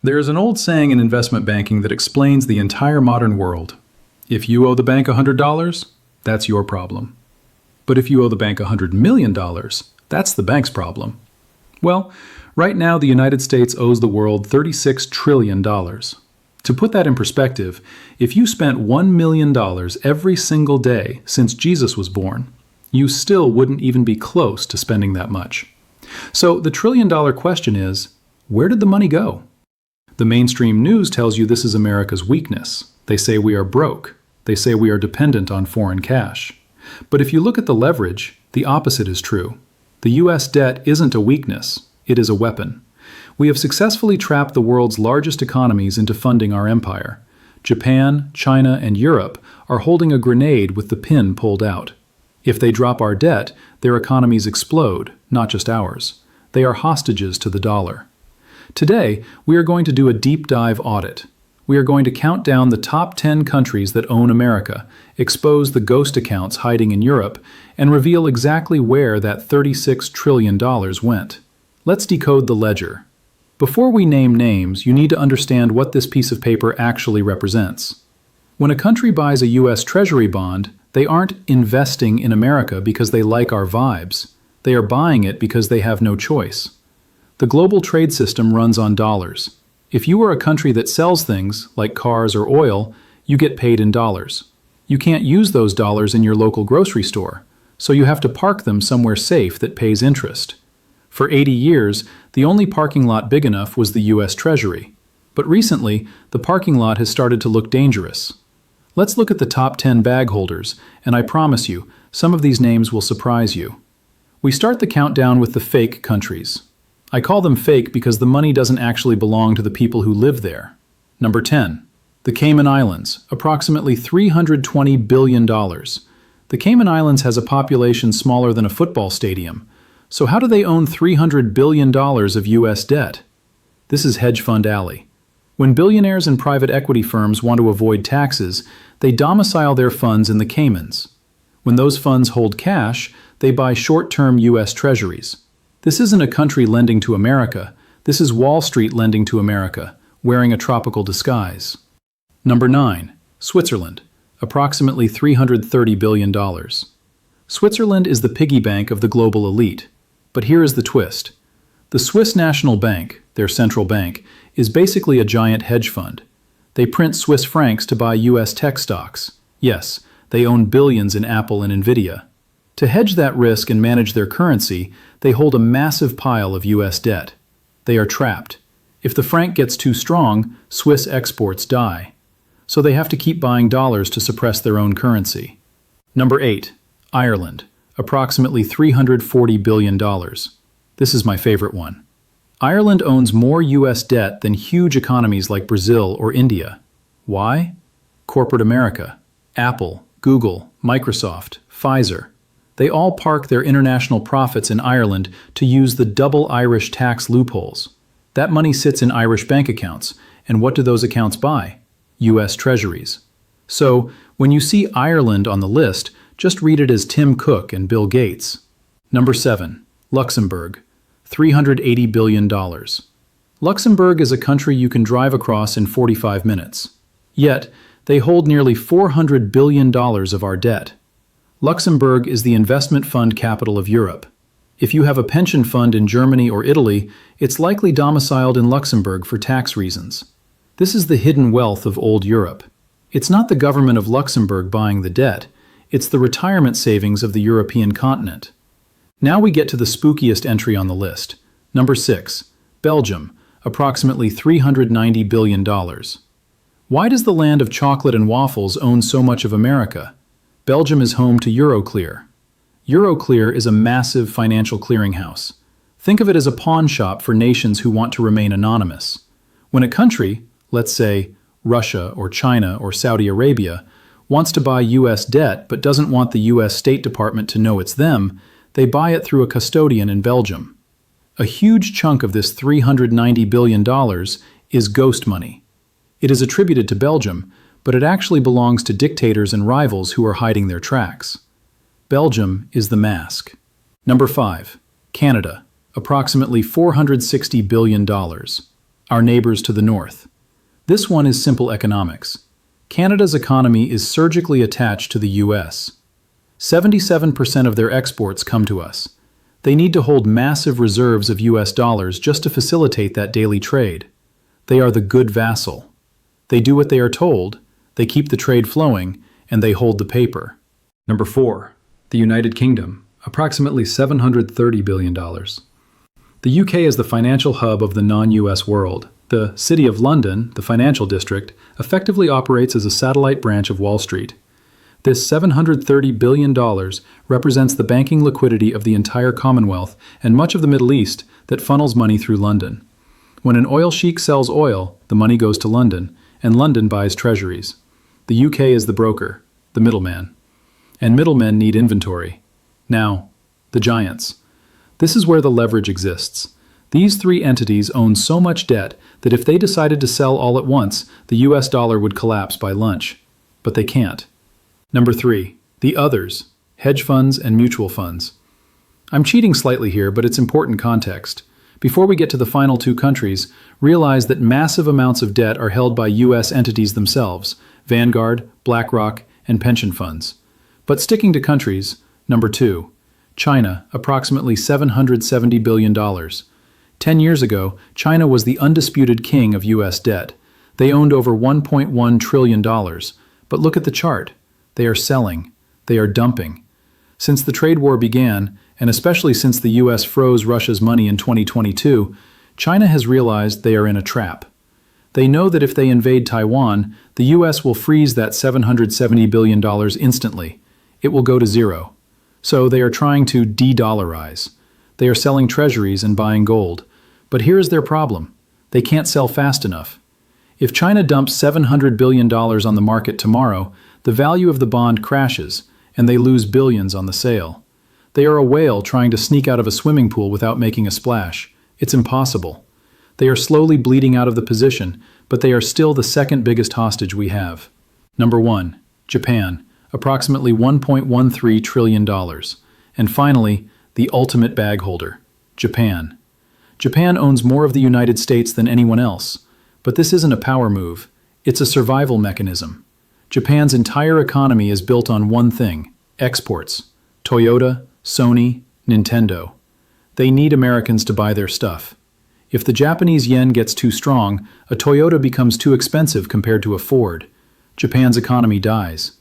There is an old saying in investment banking that explains the entire modern world. If you owe the bank $100, that's your problem. But if you owe the bank $100 million, that's the bank's problem. Well, right now the United States owes the world $36 trillion. To put that in perspective, if you spent $1 million every single day since Jesus was born, you still wouldn't even be close to spending that much. So the trillion-dollar question is, where did the money go? The mainstream news tells you this is America's weakness. They say we are broke. They say we are dependent on foreign cash. But if you look at the leverage, the opposite is true. The U.S. debt isn't a weakness, it is a weapon. We have successfully trapped the world's largest economies into funding our empire. Japan, China, and Europe are holding a grenade with the pin pulled out. If they drop our debt, their economies explode, not just ours. They are hostages to the dollar. Today, we are going to do a deep dive audit. We are going to count down the top 10 countries that own America, expose the ghost accounts hiding in Europe, and reveal exactly where that $36 trillion went. Let's decode the ledger. Before we name names, you need to understand what this piece of paper actually represents. When a country buys a U.S. Treasury bond, they aren't investing in America because they like our vibes. They are buying it because they have no choice. The global trade system runs on dollars. If you are a country that sells things, like cars or oil, you get paid in dollars. You can't use those dollars in your local grocery store, so you have to park them somewhere safe that pays interest. For 80 years, the only parking lot big enough was the U.S. Treasury. But recently, the parking lot has started to look dangerous. Let's look at the top 10 bag holders, and I promise you, some of these names will surprise you. We start the countdown with the fake countries. I call them fake because the money doesn't actually belong to the people who live there. Number 10. The Cayman Islands, approximately $320 billion. The Cayman Islands has a population smaller than a football stadium. So how do they own $300 billion of U.S. debt? This is hedge fund alley. When billionaires and private equity firms want to avoid taxes, they domicile their funds in the Caymans. When those funds hold cash, they buy short-term U.S. treasuries. This isn't a country lending to America. This is Wall Street lending to America, wearing a tropical disguise. Number 9. Switzerland, approximately $330 billion. Switzerland is the piggy bank of the global elite. But here is the twist. The Swiss National Bank, their central bank, is basically a giant hedge fund. They print Swiss francs to buy U.S. tech stocks. Yes, they own billions in Apple and Nvidia. To hedge that risk and manage their currency, they hold a massive pile of U.S. debt. They are trapped. If the franc gets too strong, Swiss exports die. So they have to keep buying dollars to suppress their own currency. Number 8. Ireland, approximately $340 billion. This is my favorite one. Ireland owns more U.S. debt than huge economies like Brazil or India. Why? Corporate America. Apple, Google, Microsoft, Pfizer. They all park their international profits in Ireland to use the double Irish tax loopholes. That money sits in Irish bank accounts, and what do those accounts buy? U.S. treasuries. So, when you see Ireland on the list, just read it as Tim Cook and Bill Gates. Number 7. Luxembourg, $380 billion. Luxembourg is a country you can drive across in 45 minutes. Yet, they hold nearly $400 billion of our debt. Luxembourg is the investment fund capital of Europe. If you have a pension fund in Germany or Italy, it's likely domiciled in Luxembourg for tax reasons. This is the hidden wealth of old Europe. It's not the government of Luxembourg buying the debt, it's the retirement savings of the European continent. Now we get to the spookiest entry on the list. Number 6. Belgium, approximately $390 billion. Why does the land of chocolate and waffles own so much of America? Belgium is home to Euroclear. Euroclear is a massive financial clearinghouse. Think of it as a pawn shop for nations who want to remain anonymous. When a country, let's say Russia or China or Saudi Arabia, wants to buy U.S. debt but doesn't want the U.S. State Department to know it's them, they buy it through a custodian in Belgium. A huge chunk of this $390 billion is ghost money. It is attributed to Belgium, but it actually belongs to dictators and rivals who are hiding their tracks. Belgium is the mask. Number 5. Canada, approximately $460 billion. our neighbors to the north. This one is simple economics. Canada's economy is surgically attached to the US. 77% of their exports come to us. They need to hold massive reserves of US dollars just to facilitate that daily trade. They are the good vassal. They do what they are told, they keep the trade flowing, and they hold the paper. Number 4. The United Kingdom, approximately $730 billion. The UK is the financial hub of the non-US world. The City of London, the financial district, effectively operates as a satellite branch of Wall Street. This $730 billion represents the banking liquidity of the entire Commonwealth and much of the Middle East that funnels money through London. When an oil sheik sells oil, the money goes to London, and London buys treasuries. The UK is the broker, the middleman. And middlemen need inventory. Now, the giants. This is where the leverage exists. These three entities own so much debt that if they decided to sell all at once, the US dollar would collapse by lunch. But they can't. Number 3. The others, hedge funds and mutual funds. I'm cheating slightly here, but it's important context. Before we get to the final two countries, realize that massive amounts of debt are held by US entities themselves, Vanguard, BlackRock, and pension funds. But sticking to countries, number 2. China, approximately $770 billion. 10 years ago, China was the undisputed king of US debt. They owned over $1.1 trillion. But look at the chart. They are selling. They are dumping. Since the trade war began, and especially since the US froze Russia's money in 2022, China has realized they are in a trap. They know that if they invade Taiwan, the US will freeze that $770 billion instantly. It will go to zero. So they are trying to de-dollarize. They are selling treasuries and buying gold. But here is their problem. They can't sell fast enough. If China dumps $700 billion on the market tomorrow, the value of the bond crashes, and they lose billions on the sale. They are a whale trying to sneak out of a swimming pool without making a splash. It's impossible. They are slowly bleeding out of the position, but they are still the second biggest hostage we have. Number 1. Japan, approximately $1.13 trillion. And finally, the ultimate bag holder, Japan. Japan owns more of the United States than anyone else. But this isn't a power move. It's a survival mechanism. Japan's entire economy is built on one thing: exports. Toyota, Sony, Nintendo. They need Americans to buy their stuff. If the Japanese yen gets too strong, a Toyota becomes too expensive compared to a Ford. Japan's economy dies.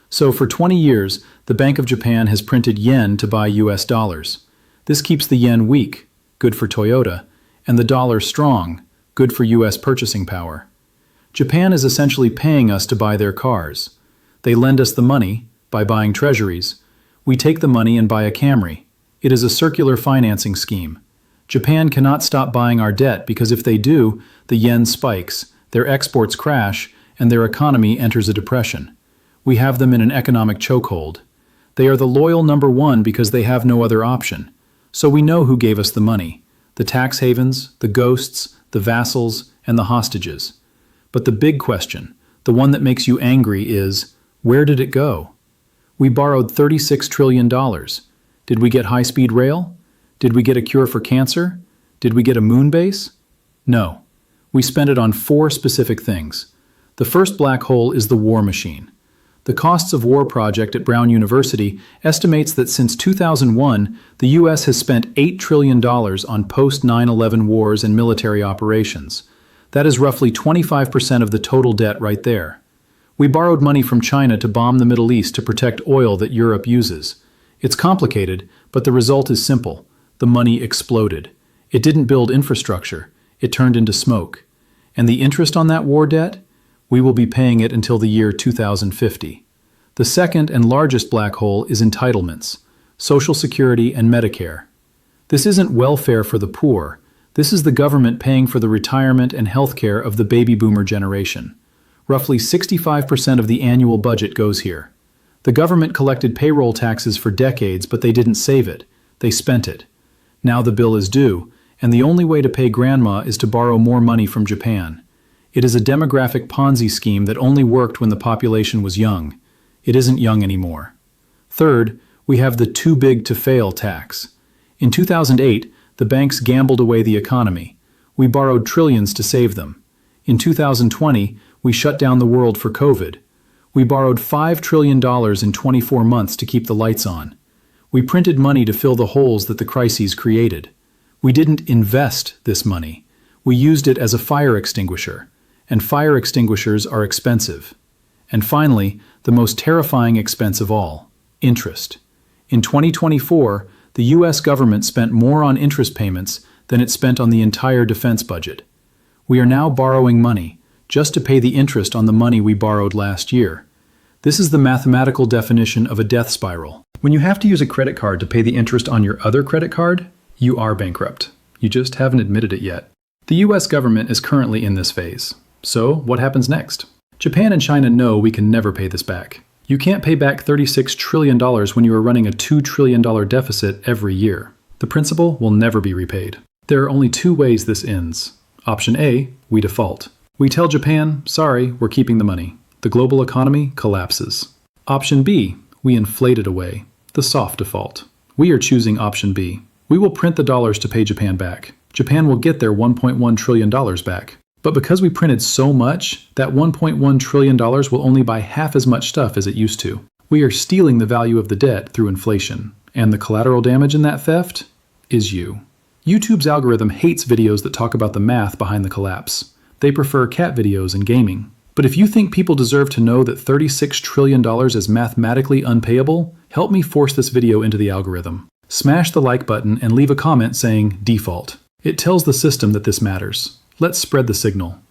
So for 20 years, the Bank of Japan has printed yen to buy US dollars. This keeps the yen weak, good for Toyota, and the dollar strong, good for US purchasing power. Japan is essentially paying us to buy their cars. They lend us the money by buying treasuries. We take the money and buy a Camry. It is a circular financing scheme. Japan cannot stop buying our debt because if they do, the yen spikes, their exports crash, and their economy enters a depression. We have them in an economic chokehold. They are the loyal number one because they have no other option. So we know who gave us the money: the tax havens, the ghosts, the vassals, and the hostages. But the big question, the one that makes you angry, is, where did it go? We borrowed $36 trillion. Did we get high-speed rail? Did we get a cure for cancer? Did we get a moon base? No. We spent it on 4 specific things. The first black hole is the war machine. The Costs of War project at Brown University estimates that since 2001, the U.S. has spent $8 trillion on post-9/11 wars and military operations. That is roughly 25% of the total debt right there. We borrowed money from China to bomb the Middle East to protect oil that Europe uses. It's complicated, but the result is simple. The money exploded. It didn't build infrastructure. It turned into smoke. And the interest on that war debt? We will be paying it until the year 2050. The second and largest black hole is entitlements, Social Security and Medicare. This isn't welfare for the poor. This is the government paying for the retirement and health care of the baby boomer generation. Roughly 65% of the annual budget goes here. The government collected payroll taxes for decades, but they didn't save it. They spent it. Now the bill is due, and the only way to pay grandma is to borrow more money from Japan. It is a demographic Ponzi scheme that only worked when the population was young. It isn't young anymore. Third, we have the too big to fail tax. In 2008, the banks gambled away the economy. We borrowed trillions to save them. In 2020, we shut down the world for COVID. We borrowed $5 trillion in 24 months to keep the lights on. We printed money to fill the holes that the crises created. We didn't invest this money. We used it as a fire extinguisher. And fire extinguishers are expensive. And finally, the most terrifying expense of all, interest. In 2024, the U.S. government spent more on interest payments than it spent on the entire defense budget. We are now borrowing money just to pay the interest on the money we borrowed last year. This is the mathematical definition of a death spiral. When you have to use a credit card to pay the interest on your other credit card, you are bankrupt. You just haven't admitted it yet. The U.S. government is currently in this phase. So, what happens next? Japan and China know we can never pay this back. You can't pay back $36 trillion when you are running a $2 trillion deficit every year. The principal will never be repaid. There are only two ways this ends. Option A, we default. We tell Japan, sorry, we're keeping the money. The global economy collapses. Option B, we inflate it away. The soft default. We are choosing option B. We will print the dollars to pay Japan back. Japan will get their $1.1 trillion back. But because we printed so much, that $1.1 trillion will only buy half as much stuff as it used to. We are stealing the value of the debt through inflation. And the collateral damage in that theft is you. YouTube's algorithm hates videos that talk about the math behind the collapse. They prefer cat videos and gaming. But if you think people deserve to know that $36 trillion is mathematically unpayable, help me force this video into the algorithm. Smash the like button and leave a comment saying default. It tells the system that this matters. Let's spread the signal.